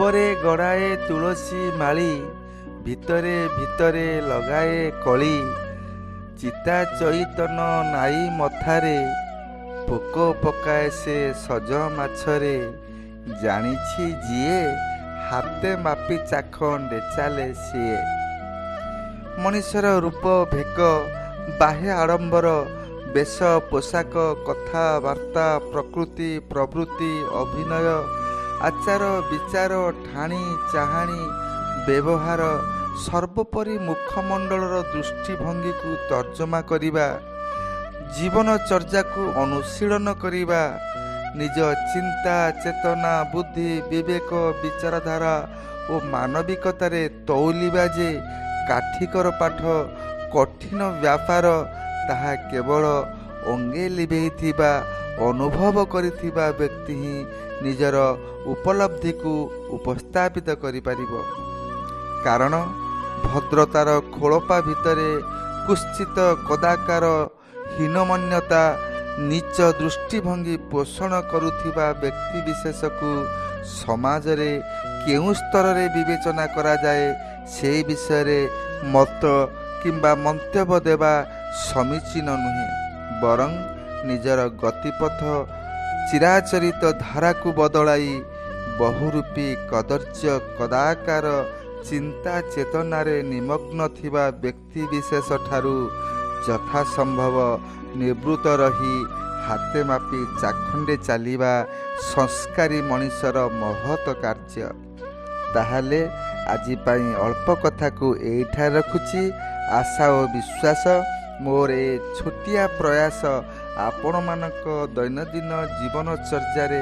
ଉପରେ ଗଡ଼ାଏ ତୁଳସୀ ମାଳି, ଭିତରେ ଭିତରେ ଲଗାଏ କଳି। ଚିତା ଚଇତନ ନାଇ ମଥାରେ, ପୋକ ପକାଏ ସେ ସଜ ମାଛରେ। ଜାଣିଛି ଯିଏ, ହାତେ ମାପି ଚାଖଣ୍ଡେ ଚାଲେ ସିଏ। ମଣିଷର ରୂପ ଭେକ, ବାହ୍ୟ ଆଡ଼ମ୍ବର, ବେଶ ପୋଷାକ, କଥାବାର୍ତ୍ତା, ପ୍ରକୃତି ପ୍ରବୃତ୍ତି, ଅଭିନୟ, ଆଚାର ବିଚାର, ଠାଣି ଚାହାଣି, ବ୍ୟବହାର, ସର୍ବୋପରି ମୁଖମଣ୍ଡଳର ଦୃଷ୍ଟିଭଙ୍ଗୀକୁ ତର୍ଜମା କରିବା, ଜୀବନଚର୍ଯ୍ୟାକୁ ଅନୁଶୀଳନ କରିବା, ନିଜ ଚିନ୍ତା ଚେତନା ବୁଦ୍ଧି ବିବେକ ବିଚାରଧାରା ଓ ମାନବିକତାରେ ତଉଲିବା ଯେ କାଠିକର ପାଠ, କଠିନ ବ୍ୟାପାର, ତାହା କେବଳ ଅଙ୍ଗେ ଲିଭେଇଥିବା ଅନୁଭବ କରିଥିବା ବ୍ୟକ୍ତି ହିଁ ନିଜର ଉପଲବ୍ଧିକୁ ଉପସ୍ଥାପିତ କରିପାରିବ। କାରଣ ଭଦ୍ରତାର ଖୋଳପା ଭିତରେ କୁତ୍ସିତ କଦାକାର ହୀନମନ୍ୟତା, ନୀଚ ଦୃଷ୍ଟିଭଙ୍ଗୀ ପୋଷଣ କରୁଥିବା ବ୍ୟକ୍ତିବିଶେଷକୁ ସମାଜରେ କେଉଁ ସ୍ତରରେ ବିବେଚନା କରାଯାଏ ସେ ବିଷୟରେ ମତ କିମ୍ବା ମନ୍ତବ୍ୟ ଦେବା ସମୀଚୀନ ନୁହେଁ। ବରଂ ନିଜର ଗତିପଥ ଚିରାଚରିତ ଧାରାକୁ ବଦଳାଇ ବହୁରୂପୀ କଦର୍ଯ୍ୟ କଦାକାର ଚିନ୍ତା ଚେତନାରେ ନିମଗ୍ନ ଥିବା ବ୍ୟକ୍ତିବିଶେଷଠାରୁ ଯଥାସମ୍ଭବ ନିବୃତ୍ତ ରହି ହାତେ ମାପି ଚାଖଣ୍ଡେ ଚାଲିବା ସଂସ୍କାରୀ ମଣିଷର ମହତ କାର୍ଯ୍ୟ। ତାହେଲେ ଆଜି ପାଇଁ ଅଳ୍ପ କଥାକୁ ଏଇଠାରେ ରଖୁଛି। ଆଶା ଓ ବିଶ୍ୱାସ ମୋର ଏ ଛୋଟିଆ ପ୍ରୟାସ ଆପଣମାନଙ୍କ ଦୈନନ୍ଦିନ ଜୀବନଚର୍ଯ୍ୟାରେ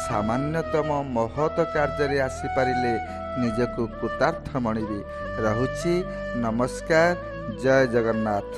ସାମାନ୍ୟତମ ମହତ କାର୍ଯ୍ୟରେ ଆସିପାରିଲେ ନିଜକୁ କୃତାର୍ଥ ମଣିବି। ରହୁଛି। ନମସ୍କାର। ଜୟ ଜଗନ୍ନାଥ।